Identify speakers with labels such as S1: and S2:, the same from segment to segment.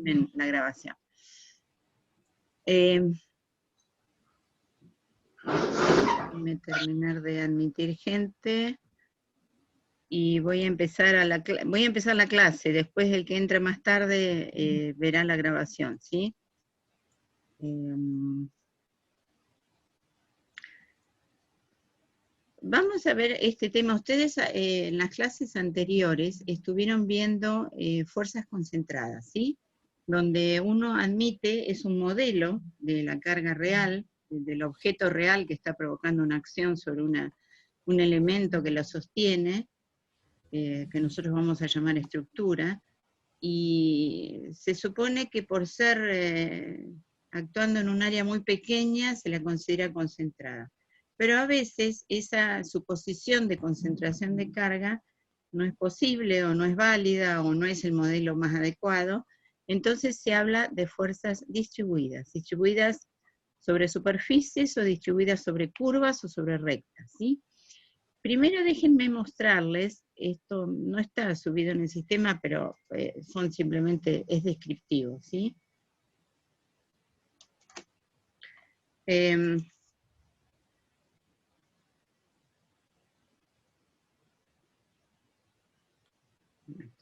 S1: en la grabación. Déjenme terminar de admitir gente. Y voy a empezar la clase. Después el que entre más tarde verá la grabación, ¿sí? Vamos a ver este tema. Ustedes en las clases anteriores estuvieron viendo fuerzas concentradas, ¿sí? Donde uno admite, es un modelo de la carga real, del objeto real que está provocando una acción sobre un elemento que lo sostiene, que nosotros vamos a llamar estructura, y se supone que por ser actuando en un área muy pequeña se la considera concentrada. Pero a veces esa suposición de concentración de carga no es posible, o no es válida, o no es el modelo más adecuado, entonces se habla de fuerzas distribuidas sobre superficies, o distribuidas sobre curvas, o sobre rectas, ¿sí? Primero déjenme mostrarles, esto no está subido en el sistema, pero es descriptivo, ¿sí? Esto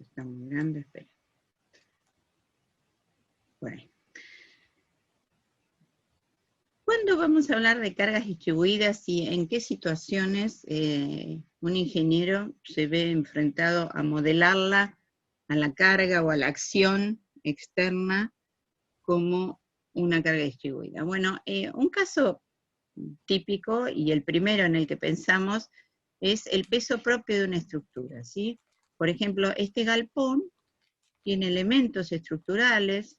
S1: está muy grande, espera. Bueno. ¿Cuándo vamos a hablar de cargas distribuidas y en qué situaciones un ingeniero se ve enfrentado a modelarla, a la carga o a la acción externa como una carga distribuida? Bueno, un caso típico, y el primero en el que pensamos, es el peso propio de una estructura, ¿sí? Por ejemplo, este galpón tiene elementos estructurales,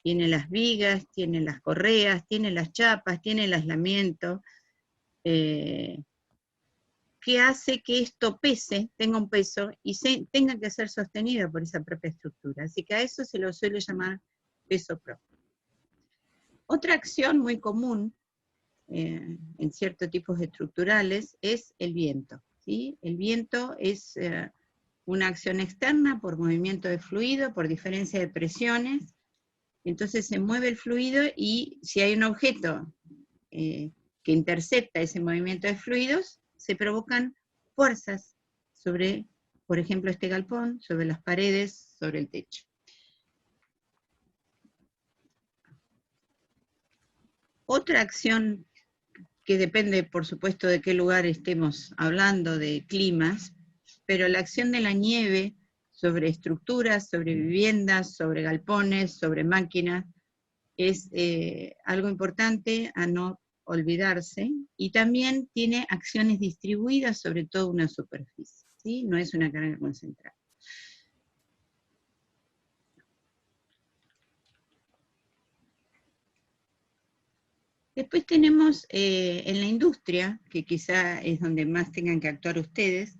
S1: tiene las vigas, tiene las correas, tiene las chapas, tiene el aislamiento, que hace que esto pese, tenga un peso, y tenga que ser sostenido por esa propia estructura. Así que a eso se lo suele llamar peso propio. Otra acción muy común en ciertos tipos estructurales es el viento, ¿sí? El viento es una acción externa por movimiento de fluido, por diferencia de presiones. Entonces se mueve el fluido, y si hay un objeto que intercepta ese movimiento de fluidos, se provocan fuerzas sobre, por ejemplo, este galpón, sobre las paredes, sobre el techo. Otra acción que depende, por supuesto, de qué lugar estemos hablando, de climas, pero la acción de la nieve sobre estructuras, sobre viviendas, sobre galpones, sobre máquinas, es algo importante a no olvidarse, y también tiene acciones distribuidas sobre toda una superficie, ¿sí? No es una carga concentrada. Después tenemos en la industria, que quizá es donde más tengan que actuar ustedes,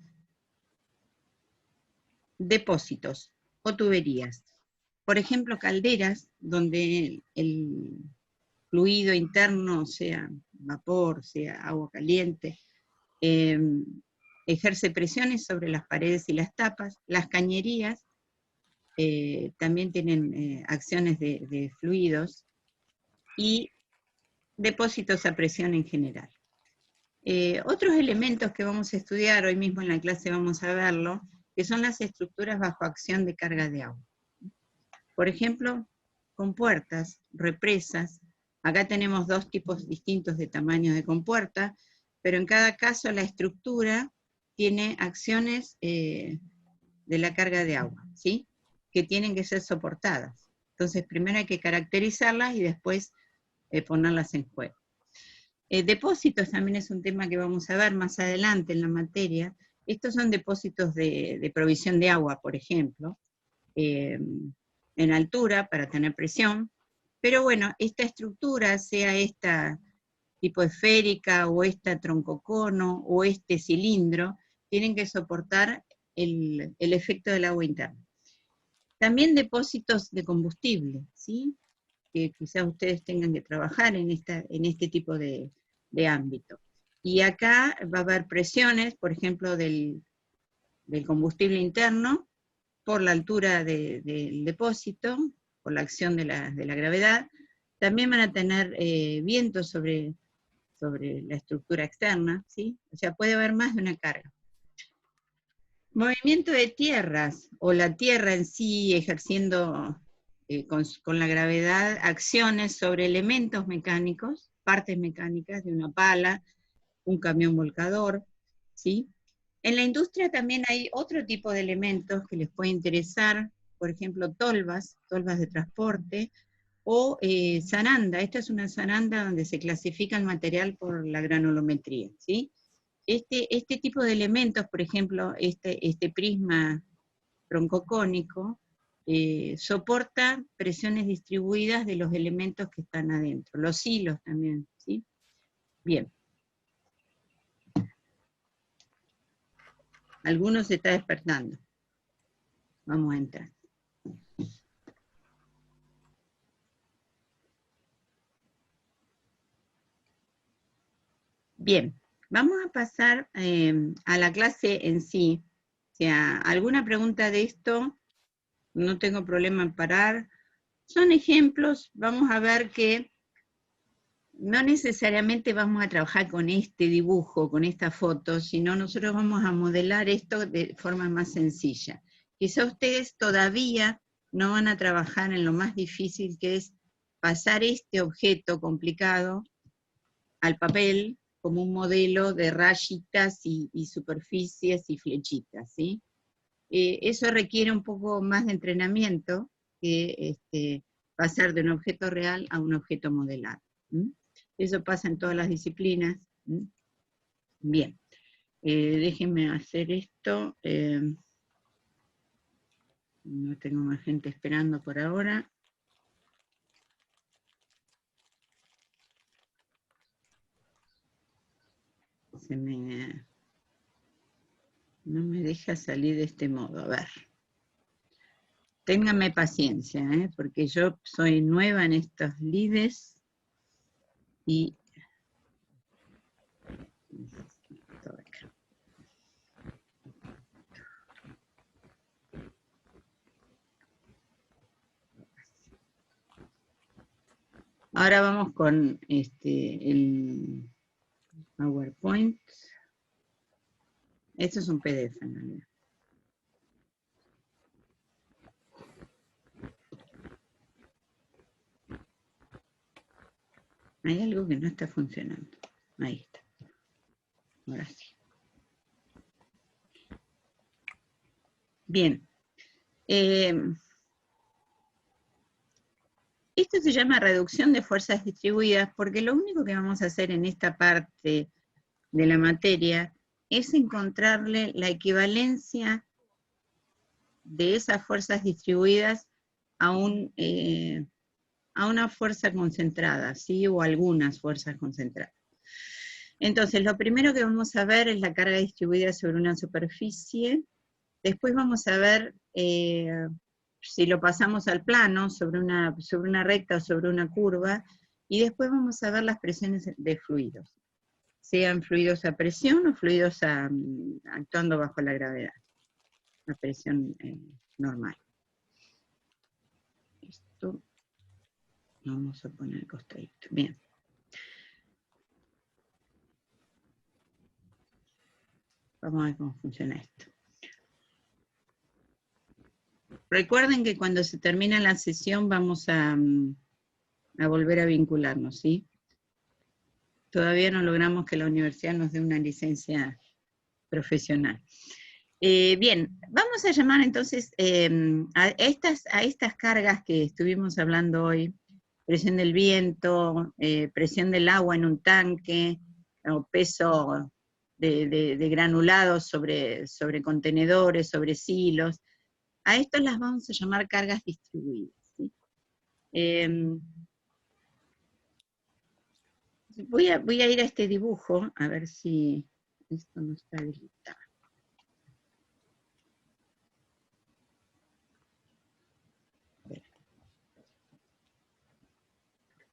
S1: depósitos o tuberías. Por ejemplo, calderas, donde el fluido interno, sea vapor, sea agua caliente, ejerce presiones sobre las paredes y las tapas. Las cañerías también tienen acciones de fluidos, y depósitos a presión en general. Otros elementos que vamos a estudiar, hoy mismo en la clase vamos a verlo, que son las estructuras bajo acción de carga de agua. Por ejemplo, compuertas, represas. Acá tenemos dos tipos distintos de tamaños de compuerta, pero en cada caso la estructura tiene acciones de la carga de agua, ¿sí? Que tienen que ser soportadas. Entonces primero hay que caracterizarlas y después ponerlas en juego. Depósitos también es un tema que vamos a ver más adelante en la materia. Estos son depósitos de provisión de agua, por ejemplo, en altura para tener presión, pero bueno, esta estructura, sea esta tipo esférica, o esta troncocono, o este cilindro, tienen que soportar el efecto del agua interna. También depósitos de combustible, ¿sí? Que quizás ustedes tengan que trabajar en este tipo de ámbito. Y acá va a haber presiones, por ejemplo, del combustible interno, por la altura del depósito, por la acción de la gravedad. También van a tener vientos sobre la estructura externa, ¿sí? O sea, puede haber más de una carga. Movimiento de tierras, o la tierra en sí ejerciendo con la gravedad acciones sobre elementos mecánicos, partes mecánicas de una pala, un camión volcador, ¿sí? En la industria también hay otro tipo de elementos que les puede interesar, por ejemplo, tolvas de transporte, o zaranda. Esta es una zaranda donde se clasifica el material por la granulometría, ¿sí? Este tipo de elementos, por ejemplo, este prisma troncocónico, soporta presiones distribuidas de los elementos que están adentro, los hilos también, ¿sí? Bien. Algunos se está despertando. Vamos a entrar. Bien, vamos a pasar a la clase en sí. O sea, alguna pregunta de esto, no tengo problema en parar. Son ejemplos, vamos a ver que no necesariamente vamos a trabajar con este dibujo, con esta foto, sino nosotros vamos a modelar esto de forma más sencilla. Quizá ustedes todavía no van a trabajar en lo más difícil, que es pasar este objeto complicado al papel como un modelo de rayitas y superficies y flechitas, ¿sí? Eso requiere un poco más de entrenamiento que pasar de un objeto real a un objeto modelado. Eso pasa en todas las disciplinas. Bien, déjenme hacer esto. No tengo más gente esperando por ahora. No me deja salir de este modo. A ver. Ténganme paciencia, porque yo soy nueva en estos lides y ahora vamos con el PowerPoint. Esto es un PDF en realidad. Hay algo que no está funcionando. Ahí está. Ahora sí. Bien. Esto se llama reducción de fuerzas distribuidas porque lo único que vamos a hacer en esta parte de la materia es encontrarle la equivalencia de esas fuerzas distribuidas a una fuerza concentrada, ¿sí? O algunas fuerzas concentradas. Entonces, lo primero que vamos a ver es la carga distribuida sobre una superficie. Después vamos a ver si lo pasamos al plano, sobre una recta o sobre una curva, y después vamos a ver las presiones de fluidos, sean fluidos a presión o fluidos actuando bajo la gravedad, la presión normal. Esto lo vamos a poner costadito. Bien. Vamos a ver cómo funciona esto. Recuerden que cuando se termina la sesión vamos a volver a vincularnos, ¿sí? Todavía no logramos que la universidad nos dé una licencia profesional. Bien, vamos a llamar entonces a estas cargas que estuvimos hablando hoy, presión del viento, presión del agua en un tanque, o peso de granulados sobre contenedores, sobre silos. A estas las vamos a llamar cargas distribuidas, ¿sí? Voy a ir a este dibujo, a ver si esto no está habilitado.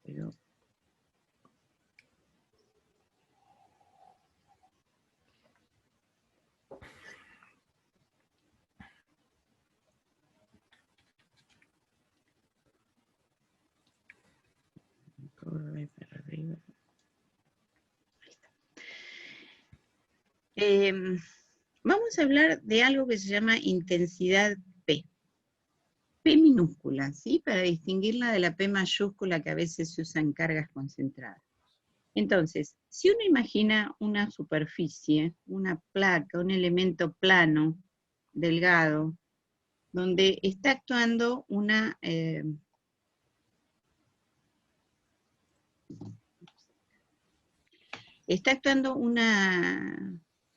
S1: Pero corre para arriba. Ahí está. Vamos a hablar de algo que se llama intensidad P. P minúscula, ¿sí? Para distinguirla de la P mayúscula que a veces se usa en cargas concentradas. Entonces, si uno imagina una superficie, una placa, un elemento plano, delgado, donde está actuando una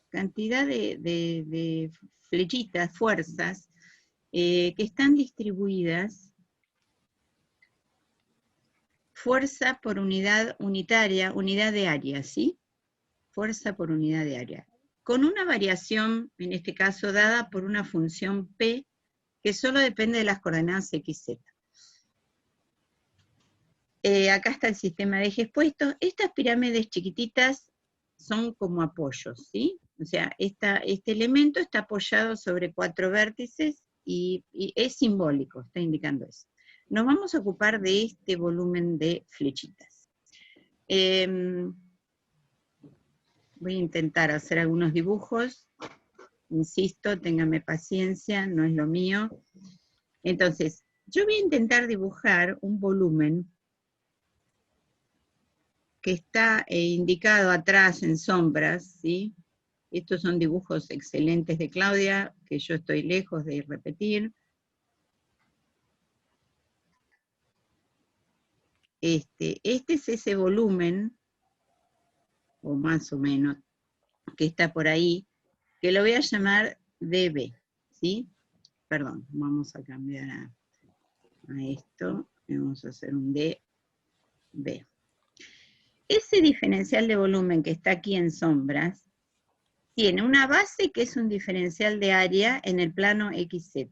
S1: cantidad de flechitas, fuerzas, que están distribuidas, fuerza por unidad unitaria, unidad de área, ¿sí? Fuerza por unidad de área. Con una variación, en este caso, dada por una función P, que solo depende de las coordenadas X, Z. Acá está el sistema de ejes puestos. Estas pirámides chiquititas son como apoyos, ¿sí? O sea, este elemento está apoyado sobre 4 vértices y es simbólico, está indicando eso. Nos vamos a ocupar de este volumen de flechitas. Voy a intentar hacer algunos dibujos. Insisto, ténganme paciencia, no es lo mío. Entonces, yo voy a intentar dibujar un volumen que está indicado atrás en sombras, ¿sí? Estos son dibujos excelentes de Claudia, que yo estoy lejos de repetir. Este es ese volumen, o más o menos, que está por ahí, que lo voy a llamar dB, ¿sí? Perdón, vamos a cambiar a esto, vamos a hacer un dB. Ese diferencial de volumen que está aquí en sombras, tiene una base que es un diferencial de área en el plano XZ.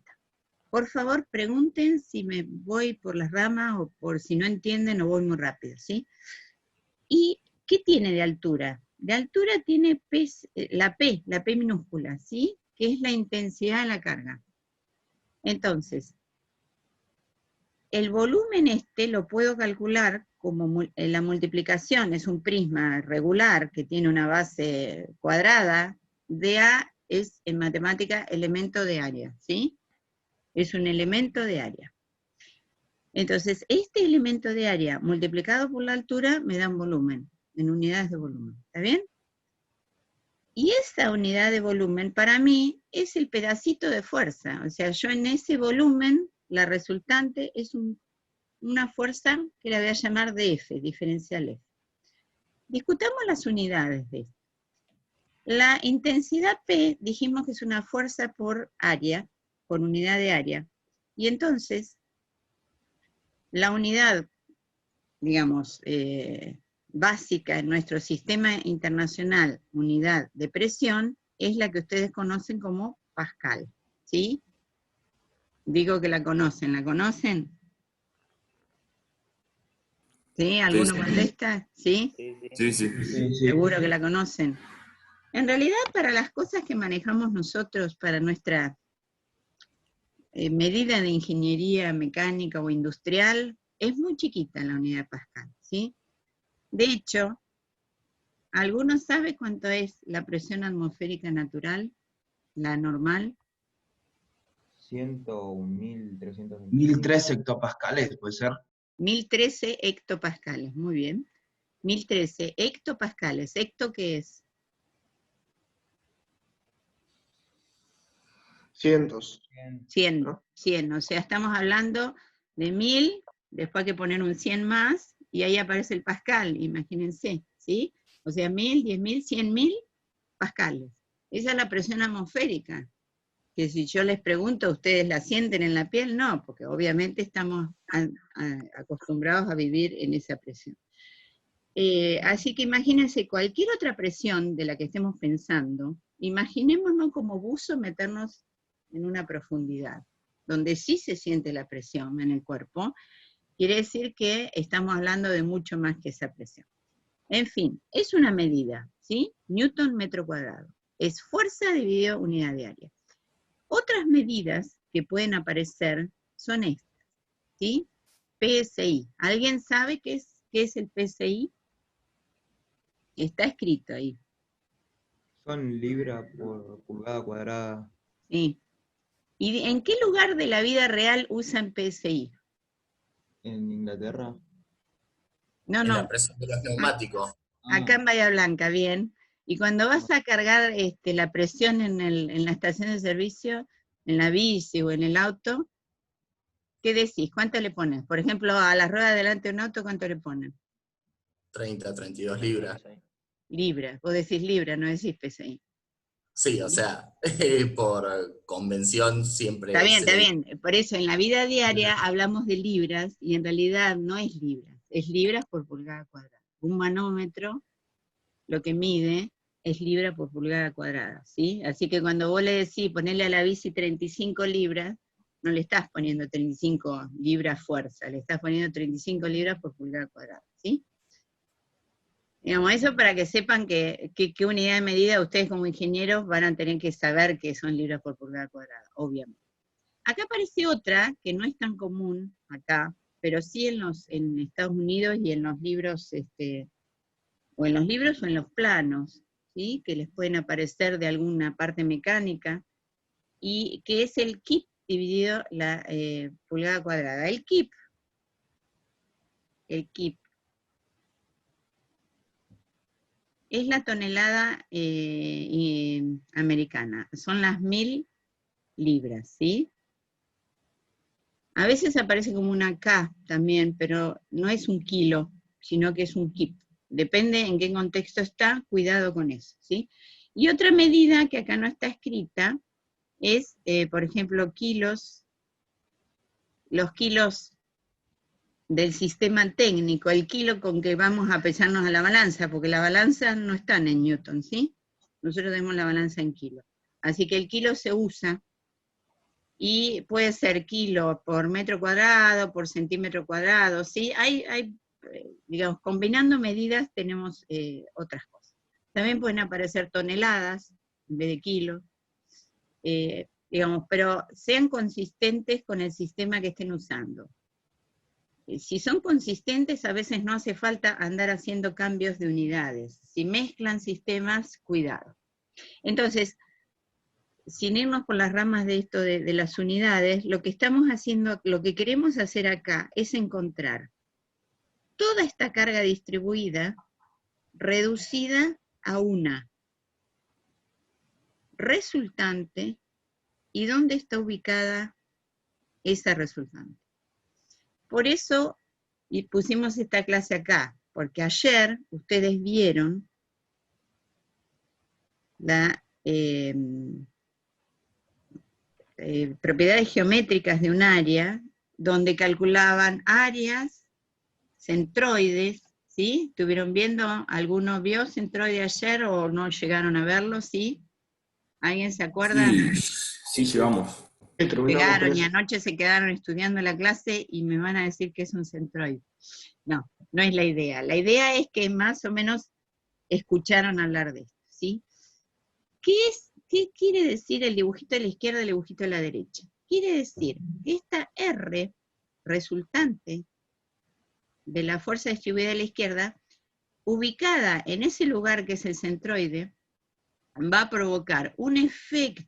S1: Por favor, pregunten si me voy por las ramas o por si no entienden o voy muy rápido, ¿sí? ¿Y qué tiene de altura? De altura tiene la P minúscula, ¿sí? Que es la intensidad de la carga. Entonces, el volumen lo puedo calcular como la multiplicación, es un prisma regular que tiene una base cuadrada, dA es en matemática elemento de área, ¿sí? Es un elemento de área. Entonces, este elemento de área multiplicado por la altura me da un volumen, en unidades de volumen, ¿está bien? Y esa unidad de volumen para mí es el pedacito de fuerza, o sea, yo en ese volumen, la resultante es una fuerza que la voy a llamar dF, diferencial F. Discutamos las unidades de esto. La intensidad P dijimos que es una fuerza por área, por unidad de área, y entonces la unidad, digamos, básica en nuestro sistema internacional, unidad de presión, es la que ustedes conocen como Pascal, ¿sí? Digo que ¿la conocen? ¿Sí? ¿Alguno contesta? ¿Sí?
S2: Sí, sí.
S1: Seguro que la conocen. En realidad, para las cosas que manejamos nosotros, para nuestra medida de ingeniería mecánica o industrial, es muy chiquita la unidad Pascal, ¿sí? De hecho, ¿alguno sabe cuánto es la presión atmosférica natural, la normal?
S3: 101.300.
S2: 1003 hectopascales, ¿puede ser?
S1: 1013 hectopascales, muy bien. 1013 hectopascales. ¿Hecto qué es?
S4: Cientos.
S1: 100,
S4: ¿no?
S1: 100, o sea, estamos hablando de 1000, después hay que poner un 100 más, y ahí aparece el pascal, imagínense, ¿sí? O sea, 1000, 10.000, 100.000 pascales. Esa es la presión atmosférica, que si yo les pregunto, ¿ustedes la sienten en la piel? No, porque obviamente estamos acostumbrados a vivir en esa presión. Así que imagínense cualquier otra presión de la que estemos pensando, imaginémonos como buzo meternos en una profundidad, donde sí se siente la presión en el cuerpo, quiere decir que estamos hablando de mucho más que esa presión. En fin, es una medida, ¿sí? Newton metro cuadrado. Es fuerza dividido unidad de área. Otras medidas que pueden aparecer son estas, ¿sí? PSI. ¿Alguien sabe qué es qué es el PSI? Está escrito ahí.
S3: Son libras por pulgada cuadrada.
S1: Sí. ¿Y en qué lugar de la vida real usan PSI?
S3: En Inglaterra.
S1: No,
S4: En
S1: no,
S4: la presión de los neumáticos.
S1: acá en Bahía Blanca, bien. Y cuando vas a cargar la presión en la estación de servicio, en la bici o en el auto, ¿qué decís? ¿Cuánto le pones? Por ejemplo, a la rueda delante de un auto, ¿cuánto le ponen?
S4: 30, 32 libras.
S1: Libras. Vos decís libra, no decís PSI.
S4: Sí, o sea, por convención siempre
S1: Está
S4: se le
S1: bien. Por eso en la vida diaria hablamos de libras y en realidad no es libras, es libras por pulgada cuadrada. Un manómetro lo que mide es libra por pulgada cuadrada, ¿sí? Así que cuando vos le decís ponerle a la bici 35 libras, no le estás poniendo 35 libras fuerza, le estás poniendo 35 libras por pulgada cuadrada, ¿sí? Digamos, eso para que sepan qué unidad de medida ustedes como ingenieros van a tener que saber que son libras por pulgada cuadrada, obviamente. Acá aparece otra que no es tan común acá, pero sí en Estados Unidos y en los libros, o en los libros o en los planos, ¿sí? Que les pueden aparecer de alguna parte mecánica, y que es el kip dividido la pulgada cuadrada. El kip es la tonelada americana, son las 1000 libras, ¿sí? A veces aparece como una K también, pero no es un kilo, sino que es un kip. Depende en qué contexto está, cuidado con eso, ¿sí? Y otra medida que acá no está escrita es, por ejemplo, kilos, los kilos del sistema técnico, el kilo con que vamos a pesarnos a la balanza, porque la balanza no está en Newton, ¿sí? Nosotros tenemos la balanza en kilo. Así que el kilo se usa, y puede ser kilo por metro cuadrado, por centímetro cuadrado, ¿sí? Digamos, combinando medidas tenemos otras cosas. También pueden aparecer toneladas en vez de kilos, digamos, pero sean consistentes con el sistema que estén usando. Si son consistentes, a veces no hace falta andar haciendo cambios de unidades. Si mezclan sistemas, cuidado. Entonces, sin irnos por las ramas de esto de las unidades, lo que estamos haciendo, lo que queremos hacer acá es encontrar toda esta carga distribuida reducida a una resultante y dónde está ubicada esa resultante. Por eso y pusimos esta clase acá, porque ayer ustedes vieron la propiedades geométricas de un área, donde calculaban áreas, centroides, ¿sí? ¿Estuvieron viendo? ¿Alguno vio centroide ayer o no llegaron a verlo? ¿Sí? ¿Alguien se acuerda?
S2: Sí, llevamos.
S1: Llegaron y anoche se quedaron estudiando la clase y me van a decir que es un centroide. No, no es la idea. La idea es que más o menos escucharon hablar de esto, ¿sí? ¿Qué quiere decir el dibujito de la izquierda y el dibujito de la derecha? Quiere decir que esta R resultante de la fuerza distribuida a la izquierda, ubicada en ese lugar que es el centroide, va a provocar un efecto